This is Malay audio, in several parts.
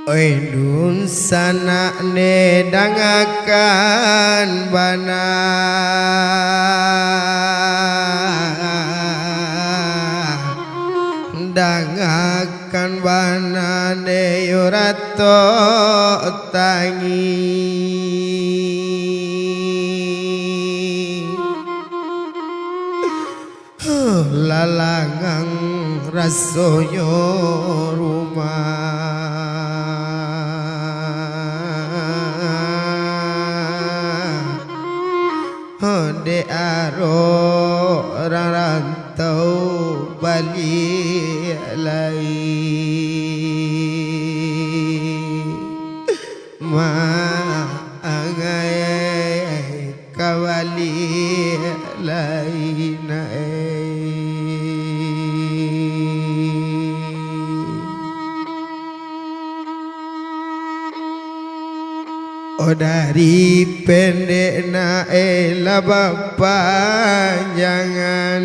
Oindun sana nedangakan bana dangakan bana deyurato tangi lalangang rasoyo rumah de aro rarantau balik lagi ma angai kawali lain oh dari pendek na bapak jangan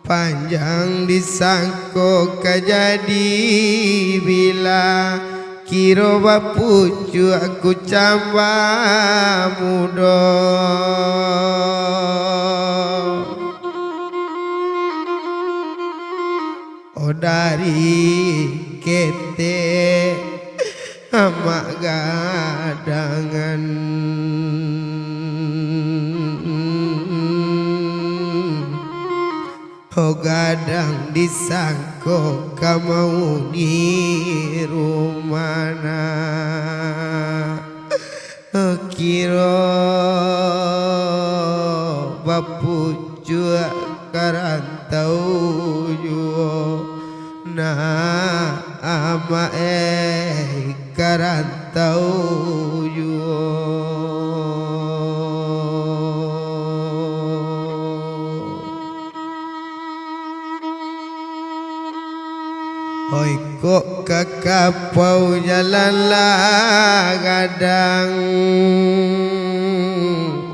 panjang disangko kajadi bila kiro bapucu aku camba mudo oh dari kete amak gadangan oh gadang disangko kamu di rumana kiro bapucu karantau juo na ama karantau juo hoi kok kakapau jalan lah gadang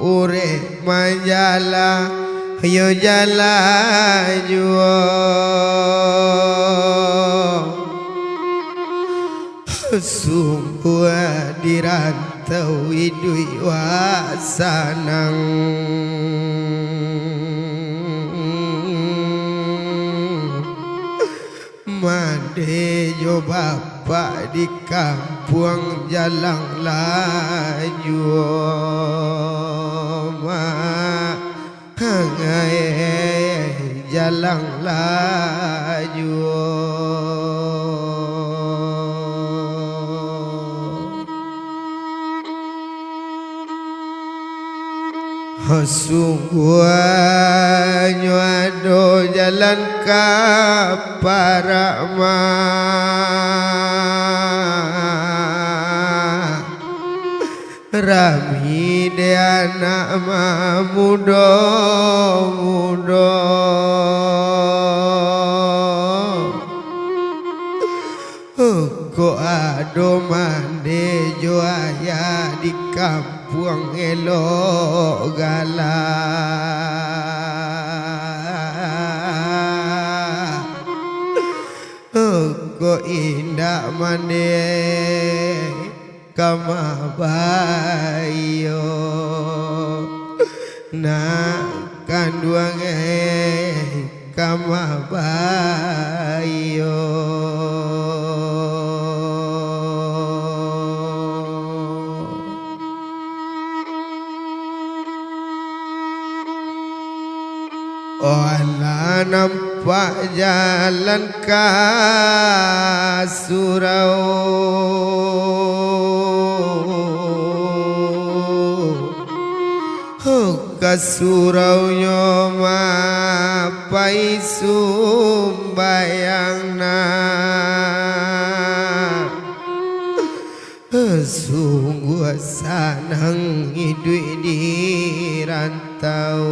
urek majalah yo jalan juo sungguh dirantau idui wasanang made jo bapak di kampung jalang laju ma hangai jalang laju sungguh nyado jalan ka parama rami de anak muda muda kok ado mande jo ayah di kampung elok galak kok indah mande kamabayo nak kanduang kamabayo Olah nampak jalan ka surau ka surau nyoma pai sumbayangna sungguh sanang hidup di rantau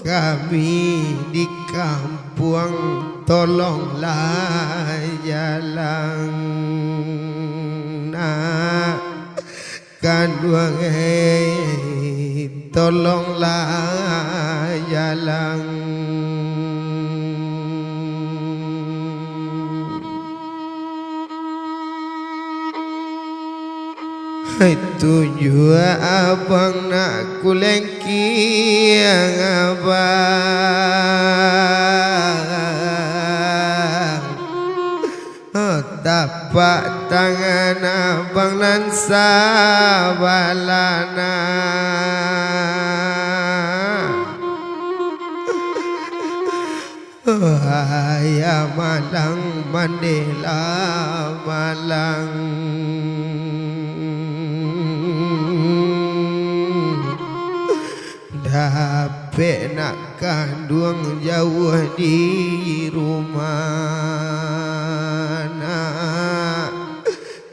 kami di kampung tolonglah jalan nak kanduang tolonglah jalang tujuh abang nak kulengki yang abang tapak tangan abang nan sabalana ayah malang mandela malang dapet nak kandung jauh di rumah nak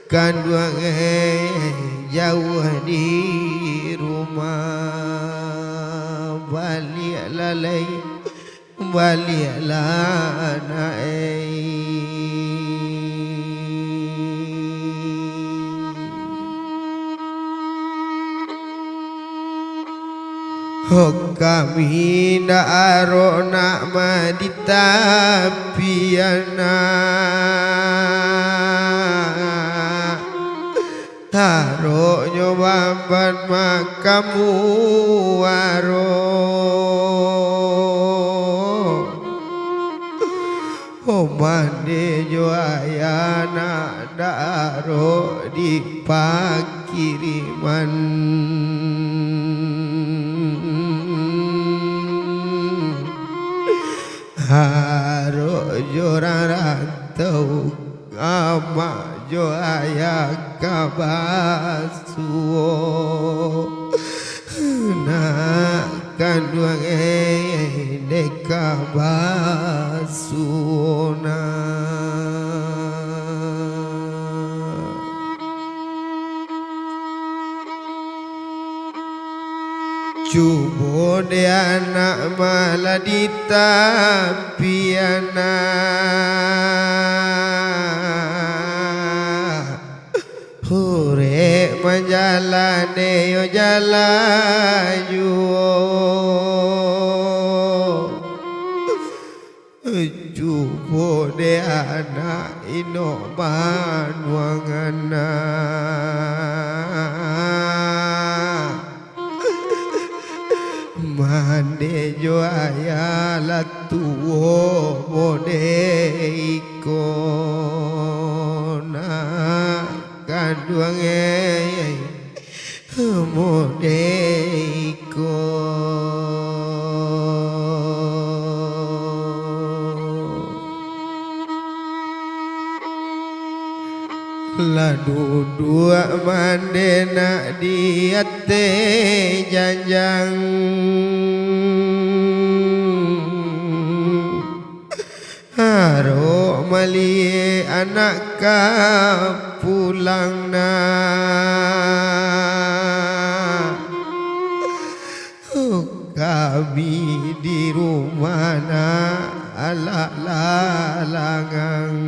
kandung jauh di rumah balik lalai baliklah naik kami ndak aro nak madita piana aro nyobaban makamu aro mande jo ayana daro di pakiriman haro jo rantau ama jo ayah kabasuo nak kandung deka basuna cubo de anak maladita piana hure menjalane yo jalayu cubo de anak inoman wangana mande jo ayah latuo bode ikona kandung mode ladu dua mande nak diate janjang haro mali anak ka pulang na kami di rumah na ala lalangang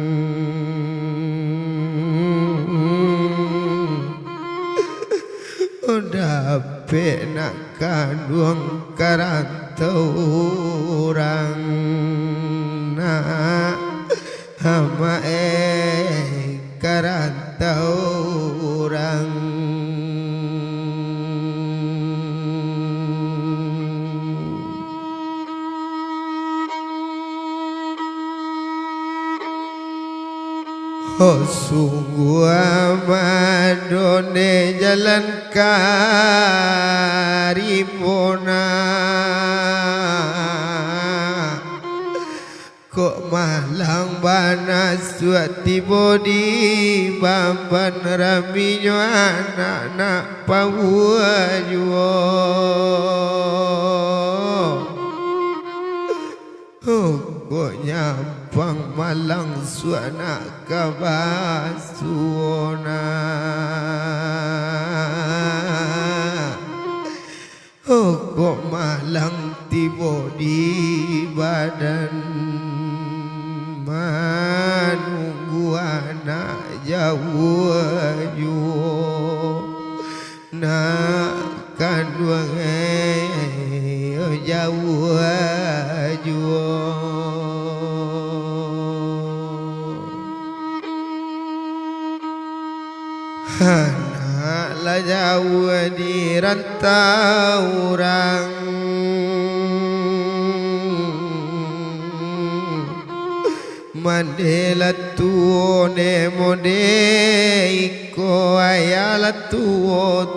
dapet nak kandung karantau orang nak hama karantau orang oh sungguh amadone jalan karimona kok malang bana suati bodi bamban raminyo anak-anak pawuayo kok nyampang malang suana kabasuona kok malang tiba di badan manunggu anak jauh nak kandung jauh jua anak lah jauh di rantau orang mandela tuo ne mode iko ayala tuo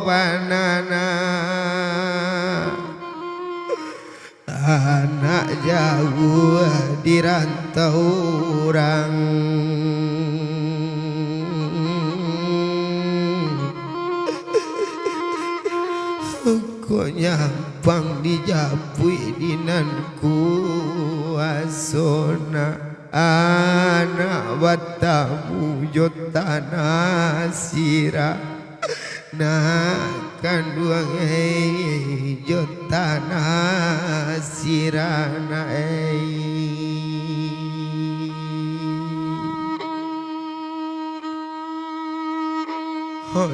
banana anak jauh di rantau orang kok nyampang dijapui dinanku asona anak batamu jotana sira nak kanduang jotana sira na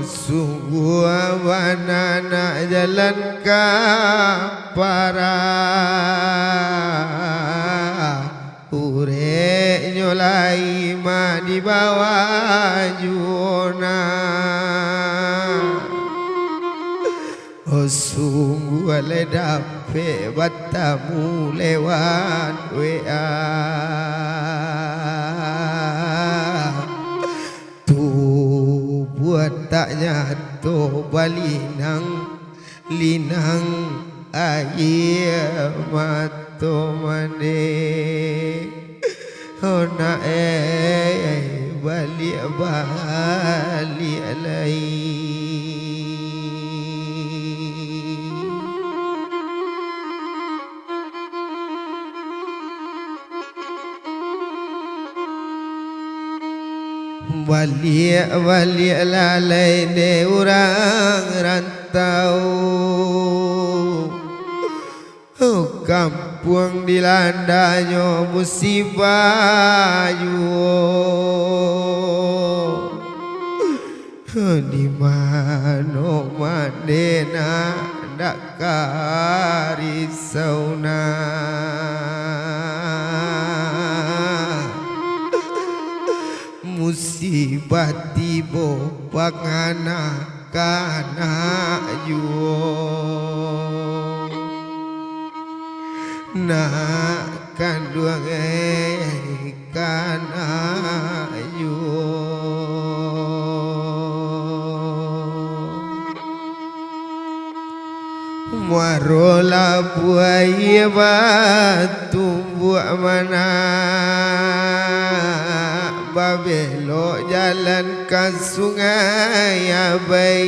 sungguh anak jalan ke para ure nyolai ma di bawah juna sungguh ledape batamu lewat WA buat tak nyatu balinang linang air mato mane hona balik lagi balik lalai ne orang rantau kampung dilandanya musibah di mana madena ndak karisauna musibah tiba pangana kana nak kanduang kana warola buaya batu buat mana babelo jalan ke sungai abai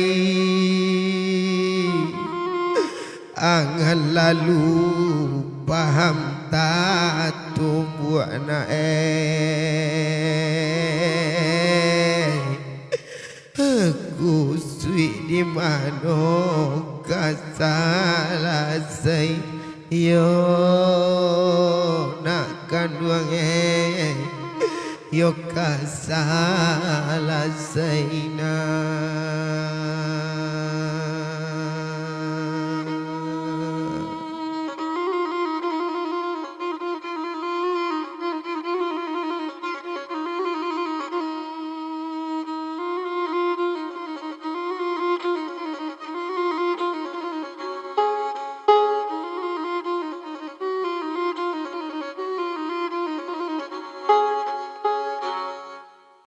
angan lalu paham tak tumbuh na aku sui di mana kasalah say yo nak kanduang yo kasalah sayna